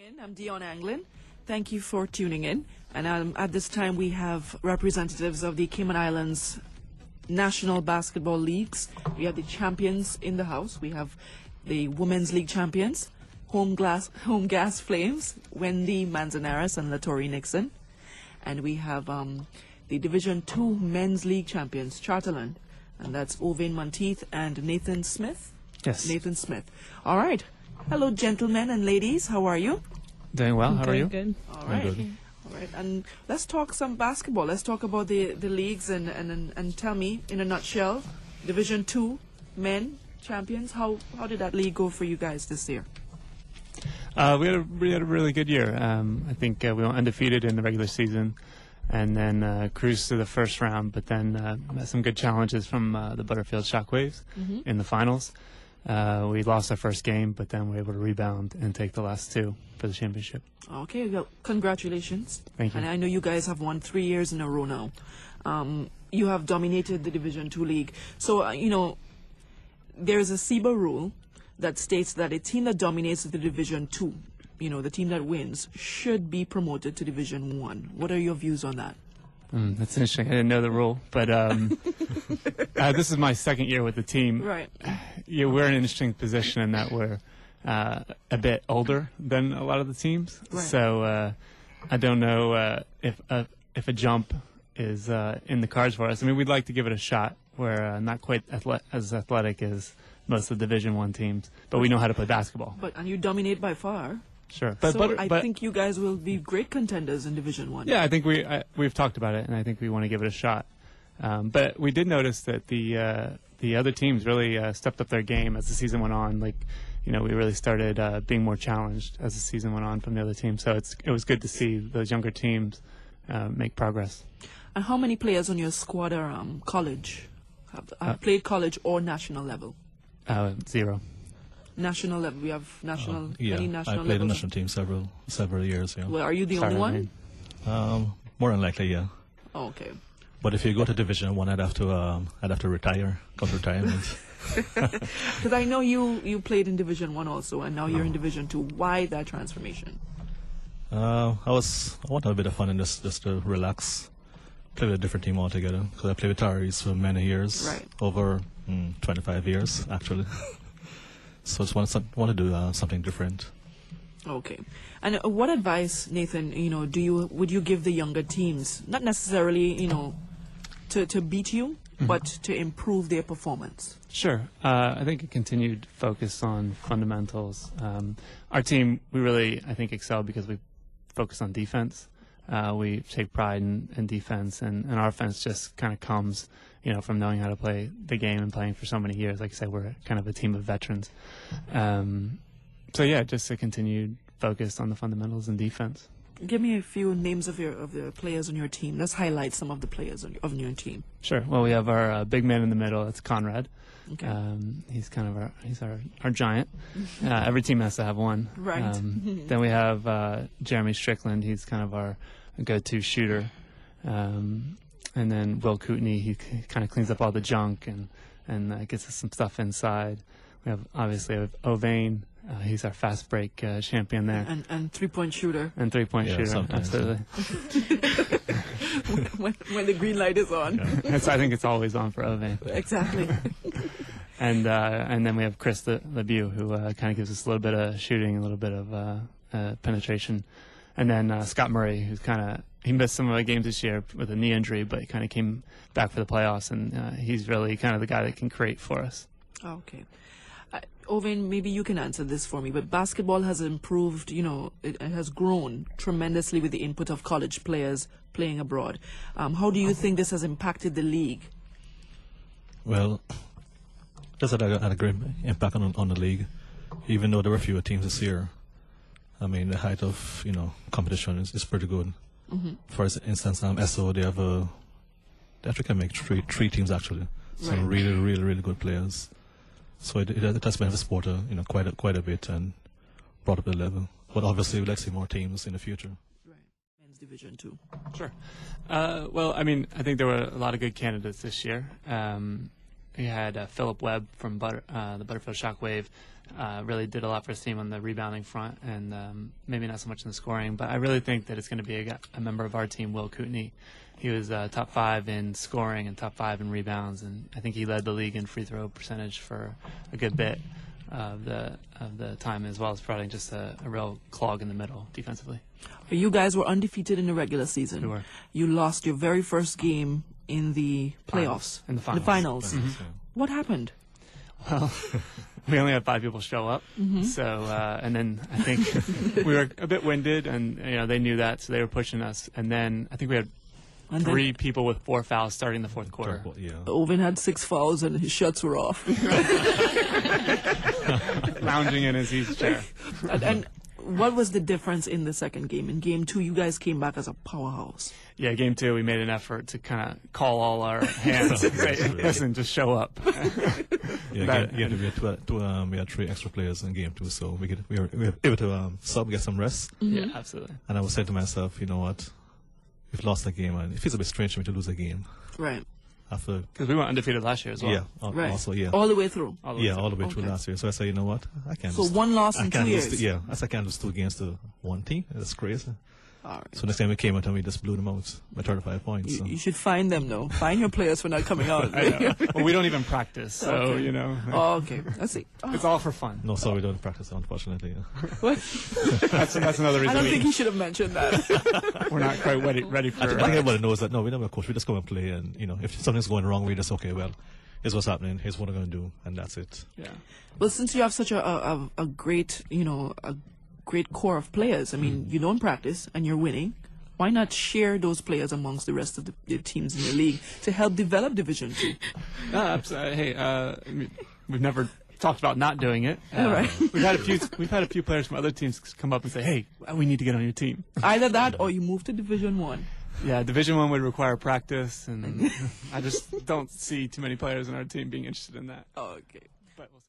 in. I'm Dion Anglin. Thank you for tuning in. And at this time, we have representatives of the Cayman Islands National Basketball Leagues. We have the champions in the house. We have the Women's League champions, Home Gas Flames, Wendy Manzanares and Latori Nixon. And we have the Division II Men's League champions, Charterland. And that's Ovaine Monteith and Nathan Smith. Yes. Nathan Smith. All right. Hello, gentlemen and ladies. How are you? Doing well. How are you? Good. All right. All right. And let's talk some basketball. Let's talk about the leagues and tell me, in a nutshell, Division II men champions. How did that league go for you guys this year? We had a really good year. I think we went undefeated in the regular season, and then cruised to the first round. But then met some good challenges from the Butterfield Shockwaves in the finals. We lost our first game, but then we were able to rebound and take the last two for the championship. Okay, well, congratulations. Thank you. And I know you guys have won 3 years in a row now. You have dominated the Division II league. So, there's a SEBA rule that states that a team that dominates the Division II, the team that wins, should be promoted to Division I. What are your views on that? That's interesting. I didn't know the rule, but this is my second year with the team. Right. Yeah, we're in an interesting position in that we're a bit older than a lot of the teams. Right. So I don't know if a jump is in the cards for us. I mean, we'd like to give it a shot. We're not quite as athletic as most of the Division I teams, but we know how to play basketball. And you dominate by far. Sure, So I think you guys will be great contenders in Division I. Yeah, I think we've talked about it, and I think we want to give it a shot. But we did notice that the other teams really stepped up their game as the season went on. We really started being more challenged as the season went on from the other teams. So it was good to see those younger teams make progress. And how many players on your squad are college? Have played college or national level? 0. National level. We have national. Yeah, any national I played level? the national team several years. Yeah. Well, are you the only one? More than likely, yeah. Oh, okay. But if you go to Division I, I'd have to retire, come to retirement. Because I know you played in Division I also, and now you're in Division II. Why that transformation? I want a bit of fun and just to relax, play with a different team altogether. Because I played with Taris for many years, Right. over 25 years actually. So I just want to do something different. Okay. And what advice, Nathan, would you give the younger teams? Not necessarily, to beat you, but to improve their performance. Sure. I think a continued focus on fundamentals. Our team, we really, I think, excel because we focus on defense. We take pride in defense, and our offense just kind of comes, from knowing how to play the game and playing for so many years. Like I said, we're kind of a team of veterans. So yeah, just a continued focus on the fundamentals and defense. Give me a few names of the players on your team. Let's highlight some of the players on your team. Sure. Well, we have our big man in the middle. That's Conrad. Okay. He's kind of our giant. Every team has to have one. Right. Then we have Jeremy Strickland. He's kind of our go-to shooter. And then Will Kootenay. He kind of cleans up all the junk and gets us some stuff inside. We have obviously Ovaine. He's our fast break champion there. And three-point shooter. And three-point shooter, sometimes, absolutely. when the green light is on. Yeah. I think it's always on for Ovaine. Exactly. And then we have Chris LeBeau, who kind of gives us a little bit of shooting, a little bit of penetration. And then Scott Murray, who's he missed some of the games this year with a knee injury, but he kind of came back for the playoffs, and he's really kind of the guy that can create for us. Okay. Ovaine, maybe you can answer this for me, but basketball has improved, it has grown tremendously with the input of college players playing abroad. How do you think this has impacted the league? Well, this had a great impact on the league, even though there were fewer teams this year. I mean, the height of competition is pretty good. For instance, SO they actually can make three teams actually. Some Right. really, really, really good players. So it has benefited the sport quite a bit and brought up the level. But obviously, we'd like to see more teams in the future. Right. Men's Division II. Sure. Well, I mean, I think there were a lot of good candidates this year. We had Philip Webb from the Butterfield Shockwave, really did a lot for his team on the rebounding front, and maybe not so much in the scoring. But I really think that it's going to be a member of our team, Will Kootenay. He was top 5 in scoring and top 5 in rebounds, and I think he led the league in free throw percentage for a good bit of the time, as well as providing just a real clog in the middle defensively. You guys were undefeated in the regular season. We were. You lost your very first game in the playoffs. In the finals. The finals. Mm-hmm. What happened? Well, we only had 5 people show up, so and then I think we were a bit winded, and they knew that, so they were pushing us. And then I think we had 3 people with 4 fouls starting the fourth quarter. Yeah. Ovaine had 6 fouls and his shots were off. Lounging in his easy chair. And what was the difference in the second game? In game 2, you guys came back as a powerhouse. Yeah, game 2, we made an effort to kind of call all our hands and say, listen, just show up. We had 3 extra players in game 2, so we were able to get some rest. Yeah, absolutely. And I was saying to myself, you know what? We've lost a game, and it feels a bit strange for me to lose a game. Right. Because we were undefeated last year as well. Yeah, right. Also, yeah. All the way through. All the way through last year. So I said, you know what? I can't. So 1 loss in 2 years. I can't lose 2 games to 1 team. That's crazy. All right. So next time we came out and we just blew them out by 35 points. You should find them, though. Find your players for not coming out. I know. Well, we don't even practice, so, Okay. Oh, okay. I see. It's all for fun. No, sorry, we don't practice, unfortunately. What? That's another reason. I don't think he should have mentioned that. We're not quite ready for I think everybody knows that, no, we never coach. We just come and play, and, if something's going wrong, we just, okay, well, here's what's happening, here's what we're going to do, and that's it. Yeah. Well, since you have such a great, a great core of players, I mean, you don't practice and you're winning. Why not share those players amongst the rest of the teams in the league to help develop Division 2? Hey, we've never talked about not doing it. All right. We've had a few players from other teams come up and say, "Hey, we need to get on your team." Either that, or you move to Division 1. Yeah, Division 1 would require practice, and I just don't see too many players in our team being interested in that. Oh, okay. But we'll see.